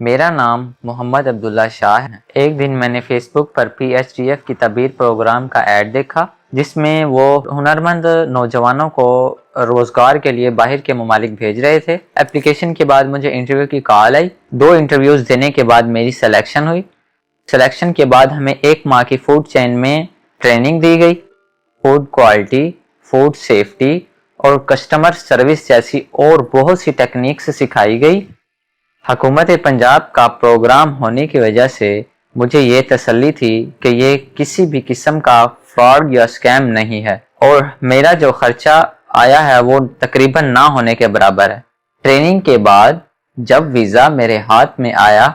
میرا نام محمد عبداللہ شاہ ہے۔ ایک دن میں نے فیس بک پر PSDF کی تعبیر پروگرام کا ایڈ دیکھا جس میں وہ ہنرمند نوجوانوں کو روزگار کے لیے باہر کے ممالک بھیج رہے تھے۔ اپلیکیشن کے بعد مجھے انٹرویو کی کال آئی۔ 2 انٹرویوز دینے کے بعد میری سلیکشن ہوئی۔ سلیکشن کے بعد ہمیں 1 ماہ کی فوڈ چین میں ٹریننگ دی گئی۔ فوڈ کوالٹی، فوڈ سیفٹی اور کسٹمر سروس جیسی اور بہت سی ٹیکنیکس سکھائی گئی۔ حکومت پنجاب کا پروگرام ہونے کی وجہ سے مجھے یہ تسلی تھی کہ یہ کسی بھی قسم کا فراڈ یا اسکیم نہیں ہے اور میرا جو خرچہ آیا ہے وہ تقریباً نہ ہونے کے برابر ہے۔ ٹریننگ کے بعد جب ویزا میرے ہاتھ میں آیا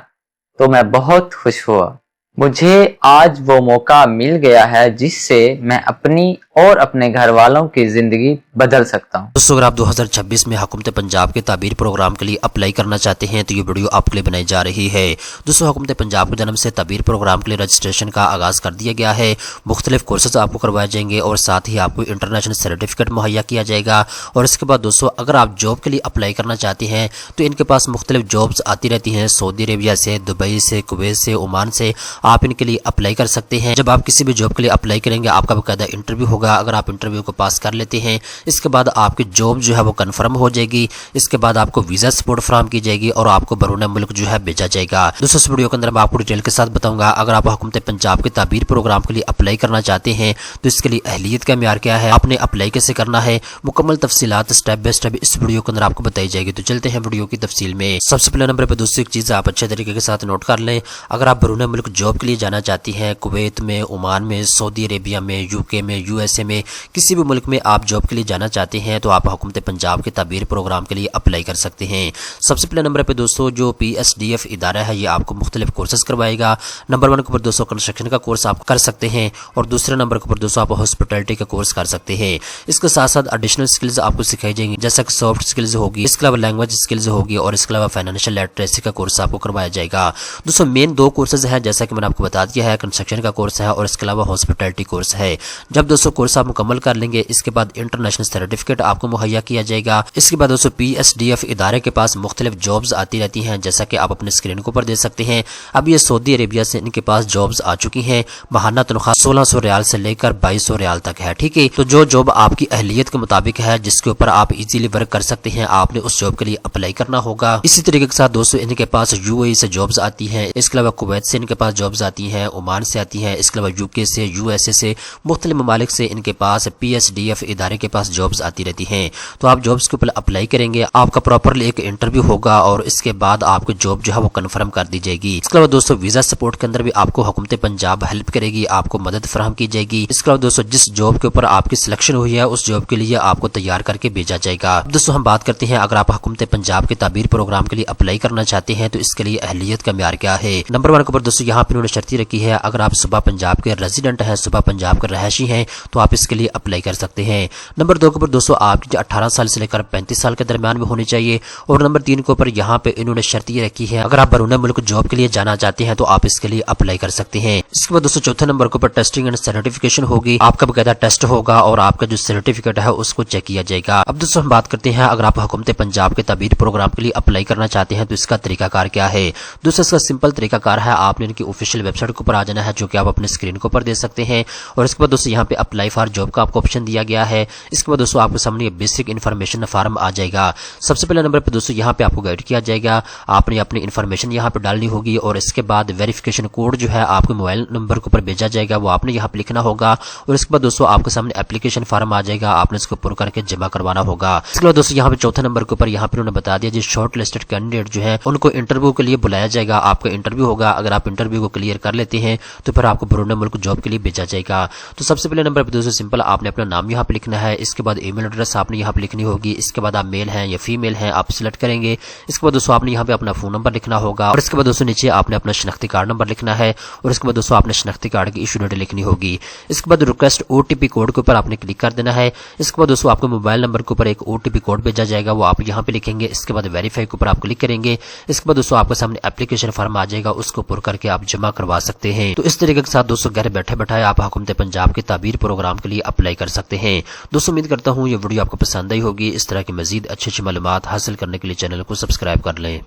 تو میں بہت خوش ہوا۔ مجھے آج وہ موقع مل گیا ہے جس سے میں اپنی اور اپنے گھر والوں کی زندگی بدل سکتا ہوں۔ دوستو اگر آپ 2026 میں حکومت پنجاب کے تعبیر پروگرام کے لیے اپلائی کرنا چاہتے ہیں تو یہ ویڈیو آپ کے لیے بنائی جا رہی ہے۔ دوستو حکومت پنجاب کی جانب سے تعبیر پروگرام کے لیے رجسٹریشن کا آغاز کر دیا گیا ہے۔ مختلف کورسز آپ کو کروائے جائیں گے اور ساتھ ہی آپ کو انٹرنیشنل سرٹیفکیٹ مہیا کیا جائے گا۔ اور اس کے بعد دوستو اگر آپ جاب کے لیے اپلائی کرنا چاہتے ہیں تو ان کے پاس مختلف جابز آتی رہتی ہیں، سعودی عربیہ سے، دبئی سے، کویت سے، عمان سے، آپ ان کے لیے اپلائی کر سکتے ہیں۔ جب آپ کسی بھی جاب کے لیے اپلائی کریں گے آپ کا باقاعدہ انٹرویو ہوگا۔ اگر آپ انٹرویو کو پاس کر لیتے ہیں اس کے بعد آپ کی جاب جو ہے وہ کنفرم ہو جائے گی۔ اس کے بعد آپ کو ویزا سپورٹ فراہم کی جائے گی اور آپ کو بیرون ملک جو ہے بھیجا جائے گا۔ دوستو اس ویڈیو کے اندر میں آپ کو ڈیٹیل کے ساتھ بتاؤں گا اگر آپ حکومت پنجاب کے تعبیر پروگرام کے لیے اپلائی کرنا چاہتے ہیں تو اس کے لیے اہلیت کا معیار کیا ہے، آپ نے اپلائی کیسے کرنا ہے، مکمل تفصیلات سٹیپ بائی سٹیپ اس ویڈیو کے اندر آپ کو بتائی جائے گی۔ تو چلتے ہیں ویڈیو کی تفصیل میں۔ سب سے پہلے نمبر پہ دوستو ایک چیز آپ اچھے طریقے کے ساتھ نوٹ کر لیں، اگر آپ بیرون ملک جاب کے لیے جانا چاہتی ہیں، کویت میں، عمان میں، سعودی عربیہ میں، UK میں، USA میں، کسی بھی ملک میں آپ جاب کے لیے جانا چاہتے ہیں تو آپ حکومت پنجاب کے تعبیر پروگرام کے لیے اپلائی کر سکتے ہیں۔ سب سے پہلے نمبر پہ دوستو جو PSDF ادارہ ہے یہ آپ کو مختلف کورسز کروائے گا۔ نمبر 1 کے اوپر دوستو کنسٹرکشن کا کورس آپ کر سکتے ہیں اور دوسرے نمبر کے اوپر دوستو آپ ہاسپٹیلٹی کا کورس کر سکتے ہیں۔ اس کے ساتھ ساتھ ایڈیشنل سکلز آپ کو سکھائی جائیں گی جیسا کہ سافٹ سکلز ہوگی، اس کے علاوہ لینگویج سکلز ہوگی اور اس کے علاوہ فائنینشیل لٹریسی کا کورس آپ کو کروایا جائے گا۔ دوستو مین 2 کورسز ہیں جیسا کہ میں نے آپ کو بتا دیا ہے، کنسٹرکشن کا کورس ہے اور اس کے علاوہ ہاسپٹیلٹی کورس ہے۔ جب دوستو کورس آپ مکمل کر لیں گے اس کے بعد انٹرنیشنل سرٹیفکیٹ آپ کو مہیا کیا جائے گا۔ اس کے بعد دوستو PSDF ادارے کے پاس مختلف جابز آتی رہتی ہیں جیسا کہ آپ اپنے اسکرین کو پر دیکھ سکتے ہیں۔ اب یہ سعودی عربیہ سے ان کے پاس جابز آ چکی ہیں، ماہانہ تنخواہ 1600 ریال سے لے کر 2200 ریال تک ہے، ٹھیک ہے۔ تو جو جاب آپ کی اہلیت کے مطابق ہے جس کے اوپر آپ ایزیلی ورک کر سکتے ہیں آپ نے اس جاب کے لیے اپلائی کرنا ہوگا۔ اسی طریقے کے ساتھ دوستو ان کے پاس UAE سے جابز آتی ہیں، اس کے علاوہ کویت سے ان کے پاس جابز آتی ہیں، عمان سے آتی ہیں، اس کے علاوہ UK سے، USA سے، مختلف ممالک سے ان کے پاس PSDF ادارے کے پاس جابز آتی رہتی ہیں۔ تو آپ جابز کے اوپر اپلائی کریں گے، آپ کا پراپرلی ایک انٹرویو ہوگا اور اس کے بعد آپ کو جاب جو ہے وہ کنفرم کر دی جائے گی۔ اس کے علاوہ دوستو ویزا سپورٹ کے اندر بھی آپ کو حکومت پنجاب ہیلپ کرے گی، آپ کو مدد فراہم کی جائے گی۔ اس کے علاوہ دوستو جس جاب کے اوپر آپ کی سلیکشن ہوئی ہے اس جاب کے لیے آپ کو تیار کر کے بھیجا جائے گا۔ دوستو ہم بات کرتے ہیں اگر آپ حکومت پنجاب کے تعبیر پروگرام کے لیے اپلائی کرنا چاہتے ہیں تو اس کے لیے اہلیت کا معیار کیا ہے۔ نمبر 1 کے اوپر دوستو یہاں پہ انہوں نے شرطی رکھی ہے اگر آپ صوبہ پنجاب کے ریزیڈنٹ ہیں، صوبہ پنجاب کے رہائشی ہیں تو آپ اس کے لیے اپلائی کر سکتے ہیں۔ نمبر 2 کے اوپر دوستو آپ کی 18 سال سے لے کر 35 سال کے درمیان میں ہونی چاہیے اور نمبر 3 کے اوپر یہاں پہ انہوں نے شرط یہ رکھی ہے اگر آپ بیرون ملک جاب کے لیے جانا چاہتے ہیں تو آپ اس کے لیے اپلائی کر سکتے ہیں۔ اس کے بعد دوستو چوتھے نمبر کے اوپر ٹیسٹنگ اینڈ سرٹیفکیشن ہوگی، آپ کا باقاعدہ ٹیسٹ ہوگا اور آپ کا جو سرٹیفکیٹ ہے اس کو چیک کیا جائے گا۔ اب دوستو ہم بات کرتے ہیں اگر آپ حکومت پنجاب کے تعبیر پروگرام کے لیے اپلائی کرنا چاہتے ہیں تو اس کا طریقہ کار کیا ہے۔ دوستو اس کا سمپل طریقہ کار ہے، آپ نے ان کی آفیشیل ویب سائٹ کے اوپر آ جانا ہے جو کہ آپ اپنے اسکرین کے اوپر دیکھ سکتے ہیں اور اس کے بعد دوستو یہاں پہ اپلائی فار جاب کا آپ کو آپشن دیا گیا ہے۔ اس کے بعد دوستو آپ کے سامنے بیسک انفارمیشن فارم آ جائے گا۔ سب سے پہلے نمبر پہ دوستو یہاں پہ آپ کو گائیڈ کیا جائے گا، آپ نے اپنی انفارمیشن یہاں پہ ڈالنی ہوگی اور اس کے بعد ویریفیکیشن کوڈ جو ہے آپ کے موبائل نمبر کے اوپر بھیجا جائے گا، وہ آپ نے یہاں پہ لکھنا ہوگا اور اس کے بعد دوستو آپ کے سامنے اپلیکیشن فارم آ جائے گا، آپ نے اس کو پر کر کے جمع کروانا ہوگا۔ اس کے بعد دوستو یہاں پہ چوتھے نمبر کے اوپر یہاں پہ انہوں نے بتا دیا جی شارٹ لسٹڈ کینڈیڈیٹ جو ہیں ان کو انٹرویو کے لیے بلایا جائے گا، آپ کا انٹرویو ہوگا، اگر آپ انٹرویو کو کلیئر کر لیتے ہیں تو پھر آپ کو بیرون ملک جاب کے لیے بھیجا جائے گا۔ تو سب سے پہلے نمبر پہ دوستو سمپل آپ نے اپنا نام یہاں پہ لکھنا ہے، اس کے بعد ای میل ایڈریس آپ نے یہاں پہ لکھنی ہوگی، اس کے بعد آپ میل ہیں یا فیمیل ہیں آپ سلیکٹ کریں گے۔ اس کے بعد دوستو آپ نے یہاں پہ اپنا فون نمبر لکھنا ہوگا اور اس کے بعد دوستو نیچے آپ نے اپنا شناختی کارڈ نمبر لکھنا ہے اور اس کے بعد دوستو آپ نے شناختی کارڈ کی ایشو ڈیٹ لکھنی ہوگی۔ اس کے بعد ریکویسٹ OTP کوڈ کے اوپر آپ نے کلک کر دینا ہے۔ اس کے بعد دوستو آپ کو موبائل نمبر کے اوپر ایک OTP کوڈ بھیجا جائے گا، وہ آپ یہاں پہ لکھیں گے۔ اس کے بعد ویریفائی کے اوپر آپ کلک کریں گے۔ اس کے بعد دوستو آپ کے سامنے اپلیکیشن فارم آ جائے گا، اس کو پر کر کے آپ جمع کروا سکتے ہیں۔ تو اس طریقے کے ساتھ دوستو گھر بیٹھے بیٹھائے آپ حکومت پنجاب کے تعبیر پروگرام کے لیے اپلائی کر سکتے ہیں۔ دوستو امید کرتا ہوں یہ ویڈیو آپ کو پسند آئی ہوگی، اس طرح کی مزید اچھی معلومات حاصل کرنے کے لیے چینل کو سبسکرائب کر لیں۔